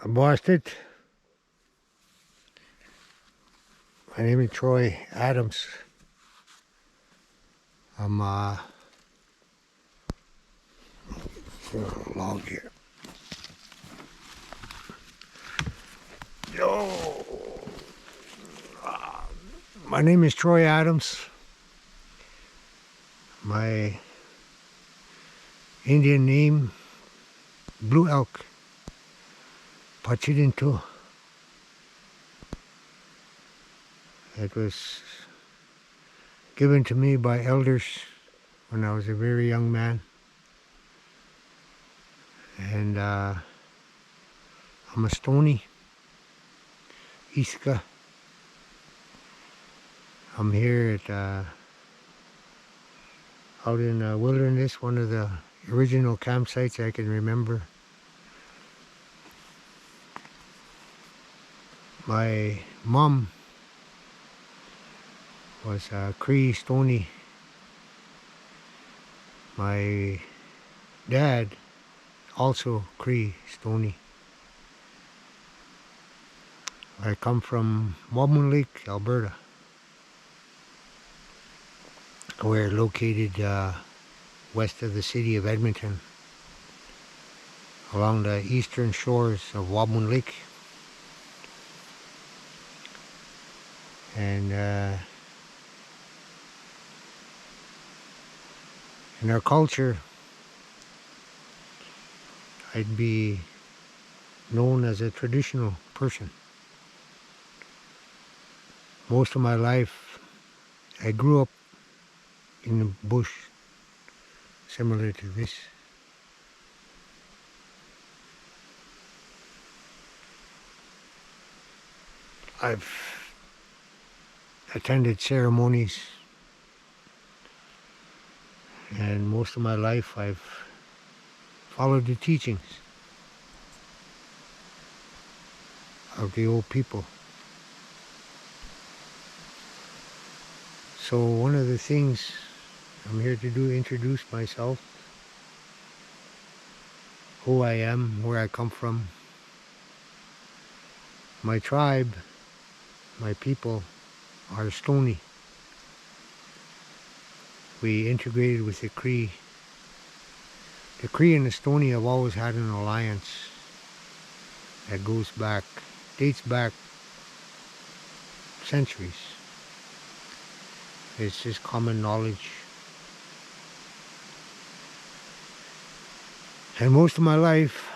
I bossed it. My name is Troy Adams. I'm log here. Yo, my name is Troy Adams. My Indian name, Blue Elk, Pachidintu. It was given to me by elders when I was a very young man. And I'm a Stony, Iska. I'm here at out in the wilderness, one of the original campsites I can remember. My mom was Cree Stony. My dad also Cree Stony. I come from Wamun Lake, Alberta. We're located west of the city of Edmonton, along the eastern shores of Wamun Lake. And in our culture, I'd be known as a traditional person. Most of my life, I grew up in the bush, similar to this. I've attended ceremonies, and most of my life I've followed the teachings of the old people. So one of the things I'm here to do, introduce myself, who I am, where I come from. My tribe, my people are Stony. We integrated with the Cree. The Cree and the Stony have always had an alliance that dates back centuries. It's just common knowledge. And most of my life,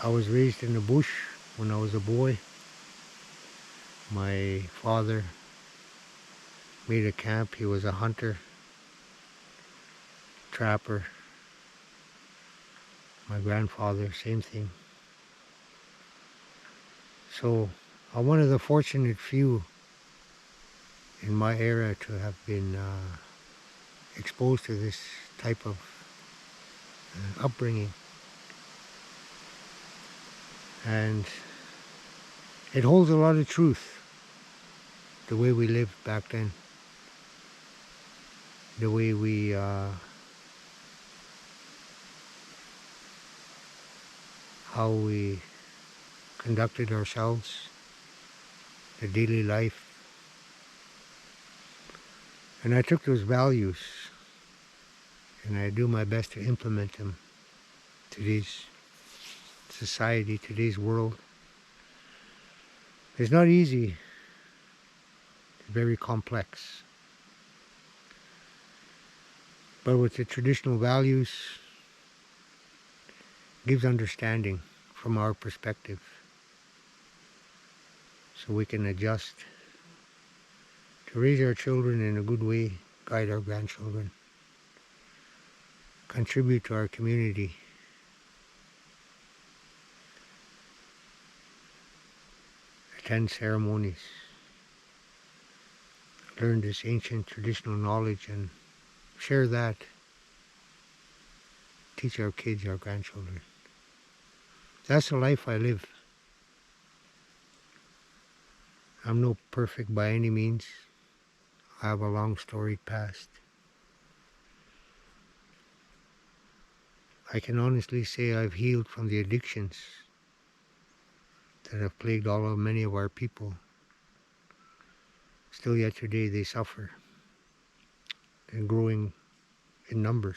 I was raised in the bush when I was a boy. My father made a camp. He was a hunter, trapper. My grandfather, same thing. So I'm one of the fortunate few in my era to have been exposed to this type of upbringing. And it holds a lot of truth, the way we lived back then, the way we how we conducted ourselves, the daily life. And I took those values and I do my best to implement them to today's society, today's world. It's not easy. It's very complex. But with the traditional values, gives understanding from our perspective, so we can adjust to raise our children in a good way, guide our grandchildren, contribute to our community. Attend ceremonies, learn this ancient traditional knowledge and share that, teach our kids, our grandchildren. That's the life I live. I'm no perfect by any means. I have a long storied past. I can honestly say I've healed from the addictions that have plagued many of our people. Still yet today they suffer, and growing in numbers.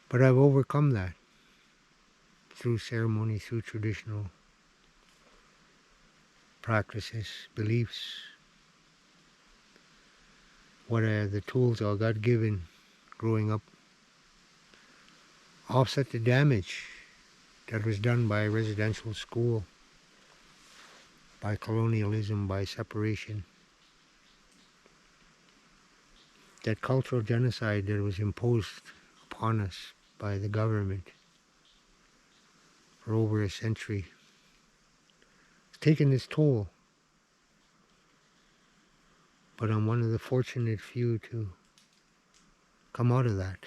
But I've overcome that through ceremony, through traditional practices, beliefs, what are the tools I got given growing up, offset the damage that was done by residential school, by colonialism, by separation, that cultural genocide that was imposed upon us by the government for over a century. It's taken its toll, but I'm one of the fortunate few to come out of that.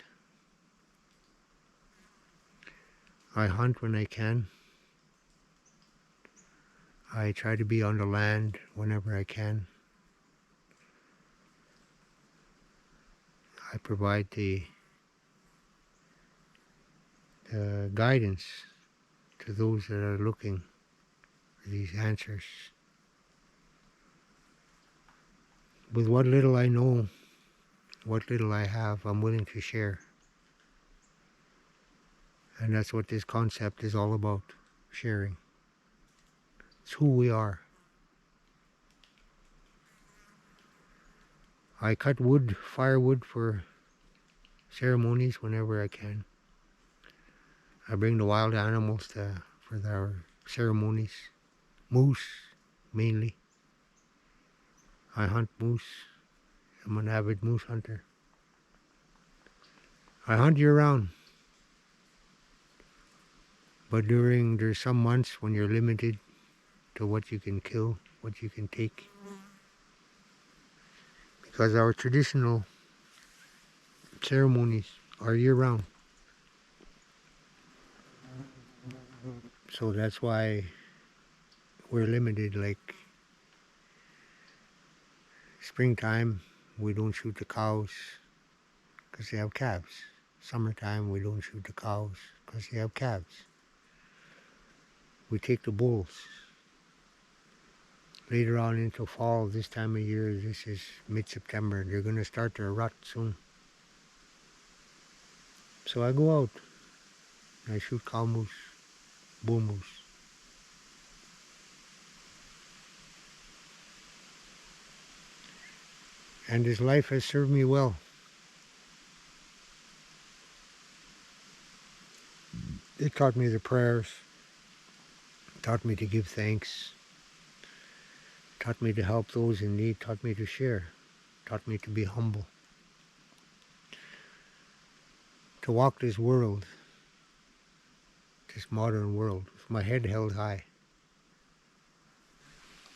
I hunt when I can. I try to be on the land whenever I can. I provide the guidance to those that are looking for these answers. With what little I know, what little I have, I'm willing to share. And that's what this concept is all about, sharing. It's who we are. I cut wood, firewood for ceremonies whenever I can. I bring the wild animals for our ceremonies. Moose, mainly. I hunt moose. I'm an avid moose hunter. I hunt year-round. But there's some months when you're limited to what you can kill, what you can take. Because our traditional ceremonies are year-round. So that's why we're limited. Like springtime, we don't shoot the cows because they have calves. Summertime, we don't shoot the cows because they have calves. We take the bulls. Later on into fall, this time of year, this is mid-September, they're going to start their rut soon. So I go out and I shoot cow moose, bull moose. And this life has served me well. It taught me the prayers, taught me to give thanks, taught me to help those in need, taught me to share, taught me to be humble, to walk this world, this modern world, with my head held high,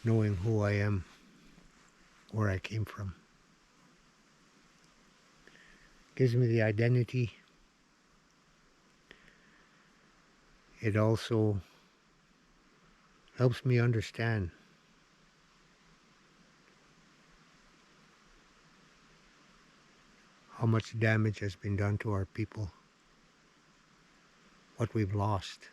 knowing who I am, where I came from. Gives me the identity. It also helps me understand how much damage has been done to our people, what we've lost.